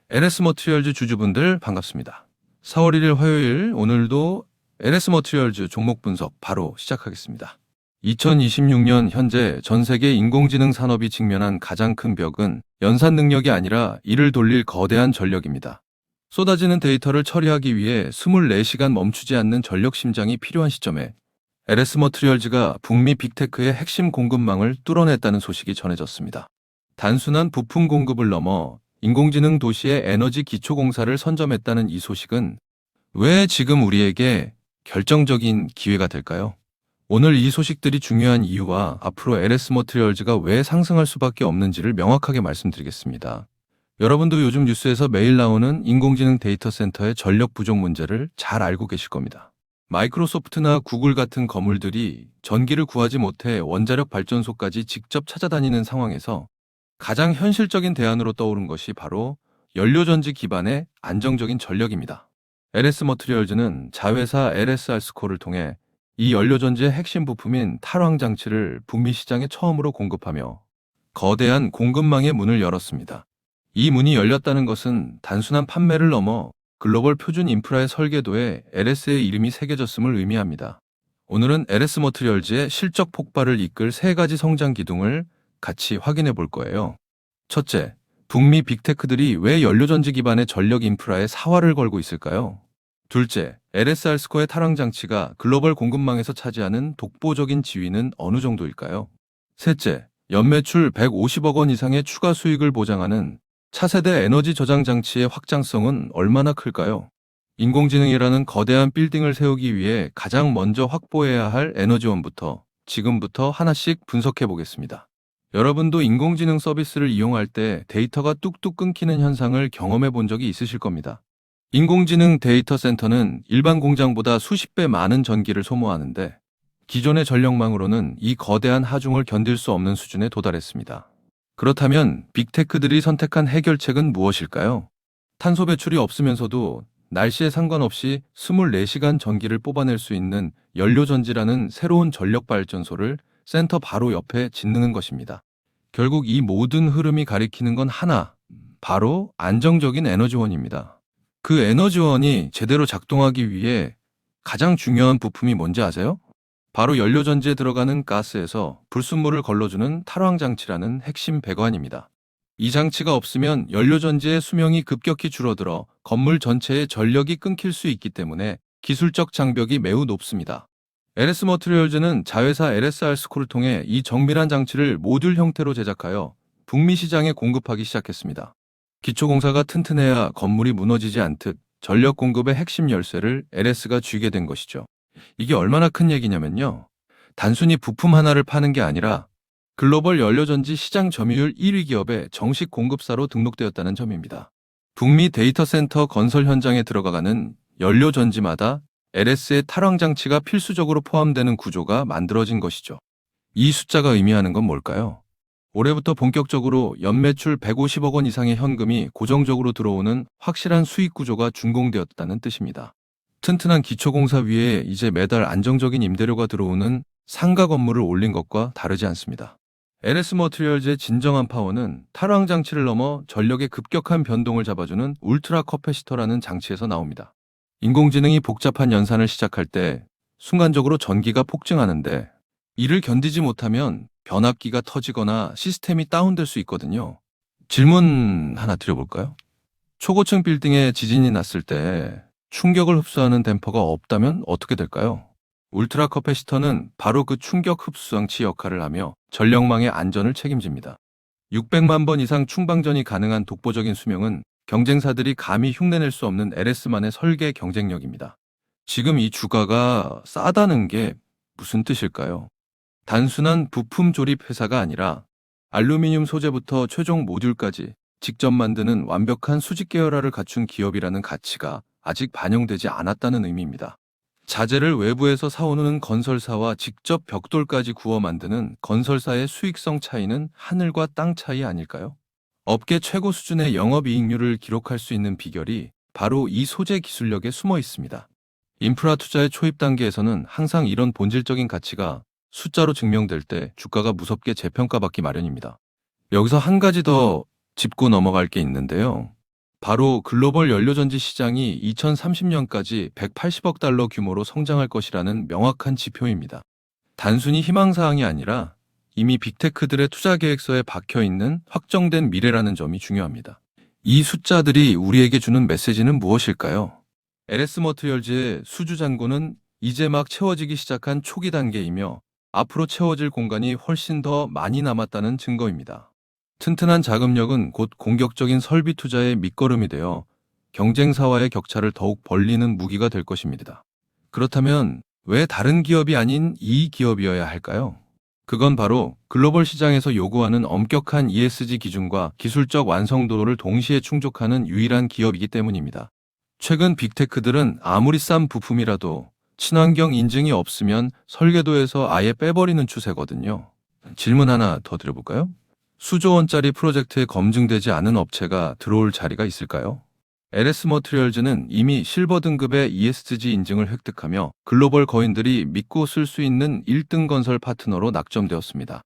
LS 머티리얼즈 주주분들 반갑습니다. 4월 1일 화요일 오늘도 LS 머티리얼즈 종목 분석 바로 시작하겠습니다. 2026년 현재 전 세계 인공지능 산업이 직면한 가장 큰 벽은 연산 능력이 아니라 이를 돌릴 거대한 전력입니다. 쏟아지는 데이터를 처리하기 위해 24시간 멈추지 않는 전력 심장이 필요한 시점에 LS 머티리얼즈가 북미 빅테크의 핵심 공급망을 뚫어냈다는 소식이 전해졌습니다. 단순한 부품 공급을 넘어 인공지능 도시의 에너지 기초공사를 선점했다는 이 소식은 왜 지금 우리에게 결정적인 기회가 될까요? 오늘 이 소식들이 중요한 이유와 앞으로 LS 머티리얼즈가 왜 상승할 수밖에 없는지를 명확하게 말씀드리겠습니다. 여러분도 요즘 뉴스에서 매일 나오는 인공지능 데이터 센터의 전력 부족 문제를 잘 알고 계실 겁니다. 마이크로소프트나 구글 같은 거물들이 전기를 구하지 못해 원자력 발전소까지 직접 찾아다니는 상황에서 가장 현실적인 대안으로 떠오른 것이 바로 연료전지 기반의 안정적인 전력입니다. LS 머티리얼즈는 자회사 LS 알스코를 통해 이 연료전지의 핵심 부품인 탈황 장치를 북미 시장에 처음으로 공급하며 거대한 공급망의 문을 열었습니다. 이 문이 열렸다는 것은 단순한 판매를 넘어 글로벌 표준 인프라의 설계도에 LS의 이름이 새겨졌음을 의미합니다. 오늘은 LS 머티리얼즈의 실적 폭발을 이끌 세 가지 성장 기둥을 같이 확인해 볼 거예요. 첫째, 북미 빅테크들이 왜 연료전지 기반의 전력 인프라에 사활을 걸고 있을까요? 둘째, LS 알스코의 탈황 장치가 글로벌 공급망에서 차지하는 독보적인 지위는 어느 정도일까요? 셋째, 연매출 150억 원 이상의 추가 수익을 보장하는 차세대 에너지 저장 장치의 확장성은 얼마나 클까요? 인공지능이라는 거대한 빌딩을 세우기 위해 가장 먼저 확보해야 할 에너지원부터 지금부터 하나씩 분석해 보겠습니다. 여러분도 인공지능 서비스를 이용할 때 데이터가 뚝뚝 끊기는 현상을 경험해 본 적이 있으실 겁니다. 인공지능 데이터 센터는 일반 공장보다 수십 배 많은 전기를 소모하는데 기존의 전력망으로는 이 거대한 하중을 견딜 수 없는 수준에 도달했습니다. 그렇다면 빅테크들이 선택한 해결책은 무엇일까요? 탄소 배출이 없으면서도 날씨에 상관없이 24시간 전기를 뽑아낼 수 있는 연료전지라는 새로운 전력 발전소를 센터 바로 옆에 짓는 것입니다. 결국 이 모든 흐름이 가리키는 건 하나, 바로 안정적인 에너지원입니다. 그 에너지원이 제대로 작동하기 위해 가장 중요한 부품이 뭔지 아세요? 바로 연료전지에 들어가는 가스에서 불순물을 걸러주는 탈황장치라는 핵심 배관입니다. 이 장치가 없으면 연료전지의 수명이 급격히 줄어들어 건물 전체의 전력이 끊길 수 있기 때문에 기술적 장벽이 매우 높습니다. LS 머티리얼즈는 자회사 LS 알스코를 통해 이 정밀한 장치를 모듈 형태로 제작하여 북미 시장에 공급하기 시작했습니다. 기초공사가 튼튼해야 건물이 무너지지 않듯 전력 공급의 핵심 열쇠를 LS가 쥐게 된 것이죠. 이게 얼마나 큰 얘기냐면요. 단순히 부품 하나를 파는 게 아니라 글로벌 연료전지 시장 점유율 1위 기업의 정식 공급사로 등록되었다는 점입니다. 북미 데이터 센터 건설 현장에 들어가는 연료전지마다 LS의 탈황 장치가 필수적으로 포함되는 구조가 만들어진 것이죠. 이 숫자가 의미하는 건 뭘까요? 올해부터 본격적으로 연매출 150억 원 이상의 현금이 고정적으로 들어오는 확실한 수익 구조가 준공되었다는 뜻입니다. 튼튼한 기초공사 위에 이제 매달 안정적인 임대료가 들어오는 상가 건물을 올린 것과 다르지 않습니다. LS 머티리얼즈의 진정한 파워는 탈황 장치를 넘어 전력의 급격한 변동을 잡아주는 울트라 커패시터라는 장치에서 나옵니다. 인공지능이 복잡한 연산을 시작할 때 순간적으로 전기가 폭증하는데 이를 견디지 못하면 변압기가 터지거나 시스템이 다운될 수 있거든요. 질문 하나 드려볼까요? 초고층 빌딩에 지진이 났을 때 충격을 흡수하는 댐퍼가 없다면 어떻게 될까요? 울트라 커패시터는 바로 그 충격 흡수 장치 역할을 하며 전력망의 안전을 책임집니다. 600만 번 이상 충방전이 가능한 독보적인 수명은 경쟁사들이 감히 흉내낼 수 없는 LS만의 설계 경쟁력입니다. 지금 이 주가가 싸다는 게 무슨 뜻일까요? 단순한 부품 조립 회사가 아니라 알루미늄 소재부터 최종 모듈까지 직접 만드는 완벽한 수직 계열화를 갖춘 기업이라는 가치가 아직 반영되지 않았다는 의미입니다. 자재를 외부에서 사오는 건설사와 직접 벽돌까지 구워 만드는 건설사의 수익성 차이는 하늘과 땅 차이 아닐까요? 업계 최고 수준의 영업이익률을 기록할 수 있는 비결이 바로 이 소재 기술력에 숨어 있습니다. 인프라 투자의 초입 단계에서는 항상 이런 본질적인 가치가 숫자로 증명될 때 주가가 무섭게 재평가받기 마련입니다. 여기서 한 가지 더 짚고 넘어갈 게 있는데요. 바로 글로벌 연료전지 시장이 2030년까지 180억 달러 규모로 성장할 것이라는 명확한 지표입니다. 단순히 희망사항이 아니라 이미 빅테크들의 투자 계획서에 박혀 있는 확정된 미래라는 점이 중요합니다. 이 숫자들이 우리에게 주는 메시지는 무엇일까요? LS 머티리얼즈의 수주 잔고는 이제 막 채워지기 시작한 초기 단계이며 앞으로 채워질 공간이 훨씬 더 많이 남았다는 증거입니다. 튼튼한 자금력은 곧 공격적인 설비 투자의 밑거름이 되어 경쟁사와의 격차를 더욱 벌리는 무기가 될 것입니다. 그렇다면 왜 다른 기업이 아닌 이 기업이어야 할까요? 그건 바로 글로벌 시장에서 요구하는 엄격한 ESG 기준과 기술적 완성도를 동시에 충족하는 유일한 기업이기 때문입니다. 최근 빅테크들은 아무리 싼 부품이라도 친환경 인증이 없으면 설계도에서 아예 빼버리는 추세거든요. 질문 하나 더 드려볼까요? 수조 원짜리 프로젝트에 검증되지 않은 업체가 들어올 자리가 있을까요? LS 머티리얼즈는 이미 실버 등급의 ESG 인증을 획득하며 글로벌 거인들이 믿고 쓸 수 있는 1등 건설 파트너로 낙점되었습니다.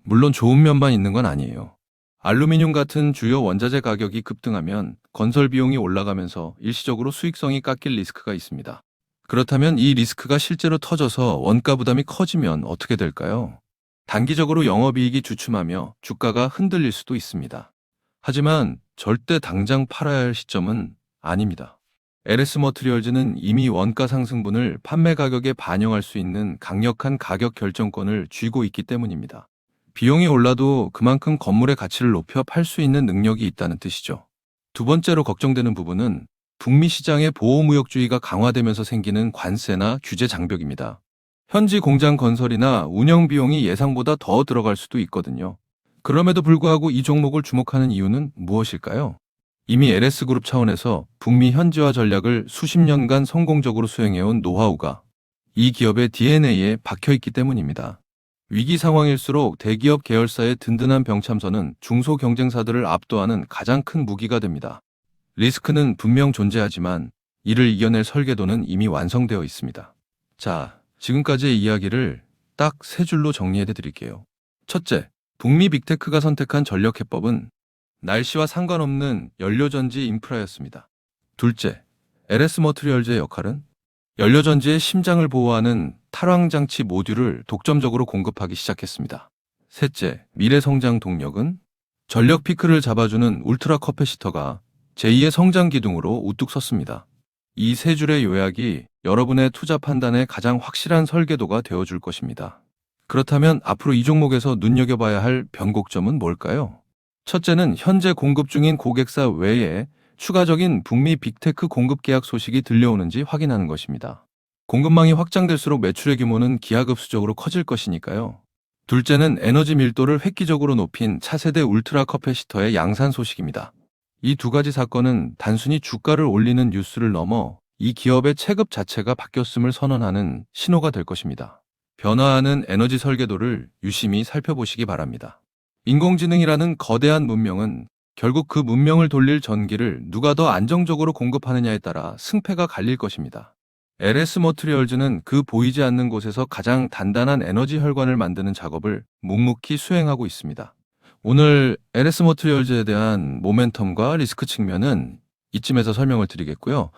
물론 좋은 면만 있는 건 아니에요. 알루미늄 같은 주요 원자재 가격이 급등하면 건설 비용이 올라가면서 일시적으로 수익성이 깎일 리스크가 있습니다. 그렇다면 이 리스크가 실제로 터져서 원가 부담이 커지면 어떻게 될까요? 단기적으로 영업이익이 주춤하며 주가가 흔들릴 수도 있습니다. 하지만 절대 당장 팔아야 할 시점은 아닙니다. LS 머티리얼즈는 이미 원가 상승분을 판매 가격에 반영할 수 있는 강력한 가격 결정권을 쥐고 있기 때문입니다. 비용이 올라도 그만큼 건물의 가치를 높여 팔 수 있는 능력이 있다는 뜻이죠. 두 번째로 걱정되는 부분은 북미 시장의 보호무역주의가 강화되면서 생기는 관세나 규제 장벽입니다. 현지 공장 건설이나 운영 비용이 예상보다 더 들어갈 수도 있거든요. 그럼에도 불구하고 이 종목을 주목하는 이유는 무엇일까요? 이미 LS그룹 차원에서 북미 현지화 전략을 수십 년간 성공적으로 수행해온 노하우가 이 기업의 DNA에 박혀있기 때문입니다. 위기 상황일수록 대기업 계열사의 든든한 병참선은 중소경쟁사들을 압도하는 가장 큰 무기가 됩니다. 리스크는 분명 존재하지만 이를 이겨낼 설계도는 이미 완성되어 있습니다. 자, 지금까지의 이야기를 딱 세 줄로 정리해 드릴게요. 첫째, 북미 빅테크가 선택한 전력 해법은 날씨와 상관없는 연료전지 인프라였습니다. 둘째, LS 머티리얼즈의 역할은 연료전지의 심장을 보호하는 탈황장치 모듈을 독점적으로 공급하기 시작했습니다. 셋째, 미래 성장 동력은 전력 피크를 잡아주는 울트라 커패시터가 제2의 성장 기둥으로 우뚝 섰습니다. 이 세 줄의 요약이 여러분의 투자 판단에 가장 확실한 설계도가 되어줄 것입니다. 그렇다면 앞으로 이 종목에서 눈여겨봐야 할 변곡점은 뭘까요? 첫째는 현재 공급 중인 고객사 외에 추가적인 북미 빅테크 공급 계약 소식이 들려오는지 확인하는 것입니다. 공급망이 확장될수록 매출의 규모는 기하급수적으로 커질 것이니까요. 둘째는 에너지 밀도를 획기적으로 높인 차세대 울트라 커패시터의 양산 소식입니다. 이 두 가지 사건은 단순히 주가를 올리는 뉴스를 넘어 이 기업의 체급 자체가 바뀌었음을 선언하는 신호가 될 것입니다. 변화하는 에너지 설계도를 유심히 살펴보시기 바랍니다. 인공지능이라는 거대한 문명은 결국 그 문명을 돌릴 전기를 누가 더 안정적으로 공급하느냐에 따라 승패가 갈릴 것입니다. LS 머티리얼즈는 그 보이지 않는 곳에서 가장 단단한 에너지 혈관을 만드는 작업을 묵묵히 수행하고 있습니다. 오늘 LS 머티리얼즈에 대한 모멘텀과 리스크 측면은 이쯤에서 설명을 드리겠고요.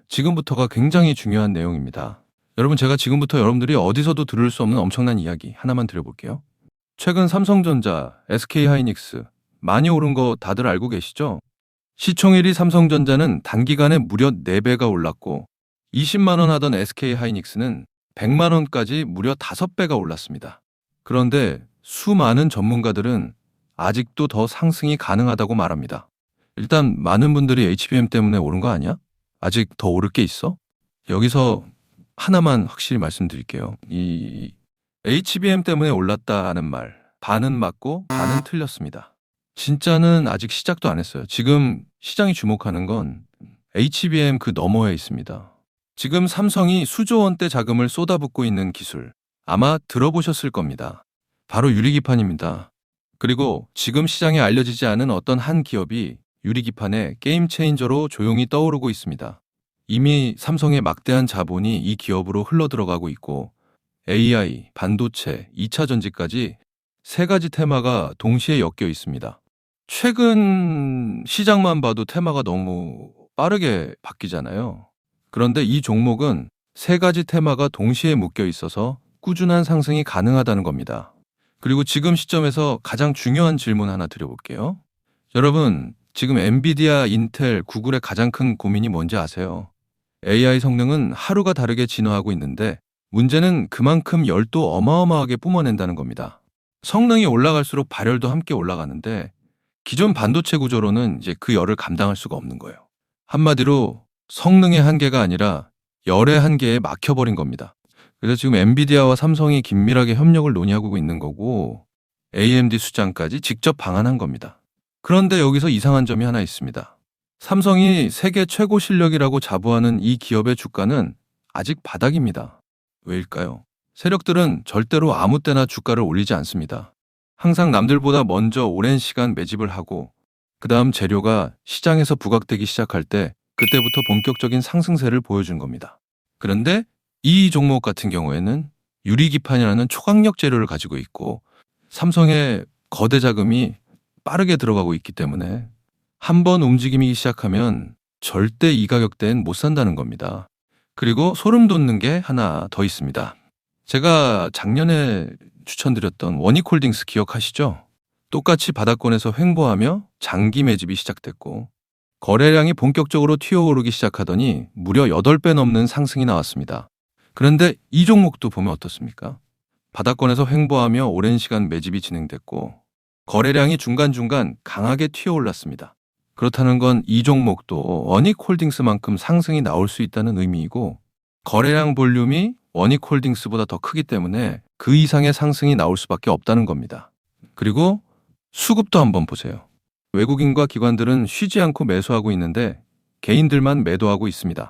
지금부터가 굉장히 중요한 내용입니다. 여러분, 제가 지금부터 여러분들이 어디서도 들을 수 없는 엄청난 이야기 하나만 드려볼게요. 최근 삼성전자, SK하이닉스 많이 오른 거 다들 알고 계시죠? 시총 1위 삼성전자는 단기간에 무려 4배가 올랐고 20만 원 하던 SK하이닉스는 100만 원까지 무려 5배가 올랐습니다. 그런데 수많은 전문가들은 아직도 더 상승이 가능하다고 말합니다. 일단 많은 분들이 HBM 때문에 오른 거 아니야? 아직 더 오를 게 있어? 여기서 하나만 확실히 말씀드릴게요. 이 HBM 때문에 올랐다는 말, 반은 맞고 반은 틀렸습니다. 진짜는 아직 시작도 안 했어요. 지금 시장이 주목하는 건 HBM 그 너머에 있습니다. 지금 삼성이 수조 원대 자금을 쏟아붓고 있는 기술, 아마 들어보셨을 겁니다. 바로 유리기판입니다. 그리고 지금 시장에 알려지지 않은 어떤 한 기업이 유리기판의 게임 체인저로 조용히 떠오르고 있습니다. 이미 삼성의 막대한 자본이 이 기업으로 흘러들어가고 있고 AI, 반도체, 2차 전지까지 세 가지 테마가 동시에 엮여 있습니다. 최근 시장만 봐도 테마가 너무 빠르게 바뀌잖아요. 그런데 이 종목은 세 가지 테마가 동시에 묶여 있어서 꾸준한 상승이 가능하다는 겁니다. 그리고 지금 시점에서 가장 중요한 질문 하나 드려볼게요. 여러분, 지금 엔비디아, 인텔, 구글의 가장 큰 고민이 뭔지 아세요? AI 성능은 하루가 다르게 진화하고 있는데 문제는 그만큼 열도 어마어마하게 뿜어낸다는 겁니다. 성능이 올라갈수록 발열도 함께 올라가는데 기존 반도체 구조로는 이제 그 열을 감당할 수가 없는 거예요. 한마디로 성능의 한계가 아니라 열의 한계에 막혀버린 겁니다. 그래서 지금 엔비디아와 삼성이 긴밀하게 협력을 논의하고 있는 거고 AMD 수장까지 직접 방한한 겁니다. 그런데 여기서 이상한 점이 하나 있습니다. 삼성이 세계 최고 실력이라고 자부하는 이 기업의 주가는 아직 바닥입니다. 왜일까요? 세력들은 절대로 아무 때나 주가를 올리지 않습니다. 항상 남들보다 먼저 오랜 시간 매집을 하고 그 다음 재료가 시장에서 부각되기 시작할 때 그때부터 본격적인 상승세를 보여준 겁니다. 그런데 이 종목 같은 경우에는 유리기판이라는 초강력 재료를 가지고 있고 삼성의 거대 자금이 빠르게 들어가고 있기 때문에 한번 움직임이 시작하면 절대 이 가격대엔 못 산다는 겁니다. 그리고 소름 돋는 게 하나 더 있습니다. 제가 작년에 추천드렸던 원익홀딩스 기억하시죠? 똑같이 바닥권에서 횡보하며 장기 매집이 시작됐고 거래량이 본격적으로 튀어오르기 시작하더니 무려 8배 넘는 상승이 나왔습니다. 그런데 이 종목도 보면 어떻습니까? 바닥권에서 횡보하며 오랜 시간 매집이 진행됐고 거래량이 중간중간 강하게 튀어올랐습니다. 그렇다는 건 이 종목도 원익홀딩스만큼 상승이 나올 수 있다는 의미이고 거래량 볼륨이 원익홀딩스보다 더 크기 때문에 그 이상의 상승이 나올 수밖에 없다는 겁니다. 그리고 수급도 한번 보세요. 외국인과 기관들은 쉬지 않고 매수하고 있는데 개인들만 매도하고 있습니다.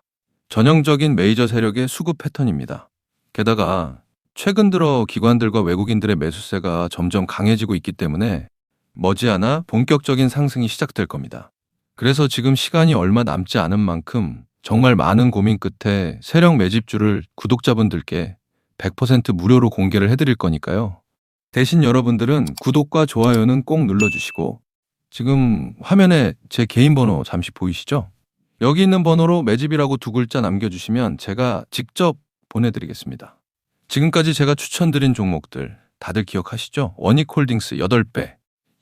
전형적인 메이저 세력의 수급 패턴입니다. 게다가 최근 들어 기관들과 외국인들의 매수세가 점점 강해지고 있기 때문에 머지않아 본격적인 상승이 시작될 겁니다. 그래서 지금 시간이 얼마 남지 않은 만큼 정말 많은 고민 끝에 세력 매집주를 구독자분들께 100% 무료로 공개를 해드릴 거니까요. 대신 여러분들은 구독과 좋아요는 꼭 눌러주시고 지금 화면에 제 개인 번호 잠시 보이시죠? 여기 있는 번호로 매집이라고 2글자 남겨주시면 제가 직접 보내드리겠습니다. 지금까지 제가 추천드린 종목들 다들 기억하시죠? 원익홀딩스 8배.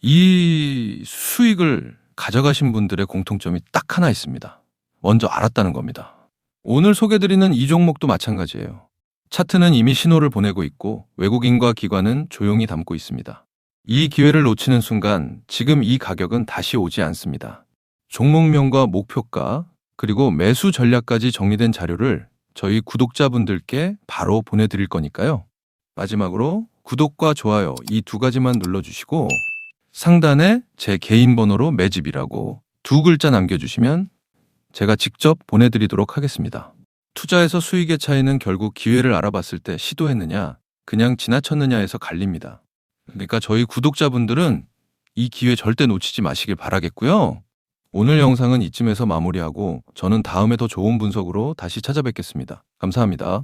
이 수익을 가져가신 분들의 공통점이 딱 하나 있습니다. 먼저 알았다는 겁니다. 오늘 소개드리는 이 종목도 마찬가지예요. 차트는 이미 신호를 보내고 있고 외국인과 기관은 조용히 담고 있습니다. 이 기회를 놓치는 순간 지금 이 가격은 다시 오지 않습니다. 종목명과 목표가 그리고 매수 전략까지 정리된 자료를 저희 구독자분들께 바로 보내드릴 거니까요. 마지막으로 구독과 좋아요 이 2가지만 눌러주시고 상단에 제 개인 번호로 매집이라고 2글자 남겨주시면 제가 직접 보내드리도록 하겠습니다. 투자에서 수익의 차이는 결국 기회를 알아봤을 때 시도했느냐, 그냥 지나쳤느냐에서 갈립니다. 그러니까 저희 구독자분들은 이 기회 절대 놓치지 마시길 바라겠고요. 오늘 영상은 이쯤에서 마무리하고 저는 다음에 더 좋은 분석으로 다시 찾아뵙겠습니다. 감사합니다.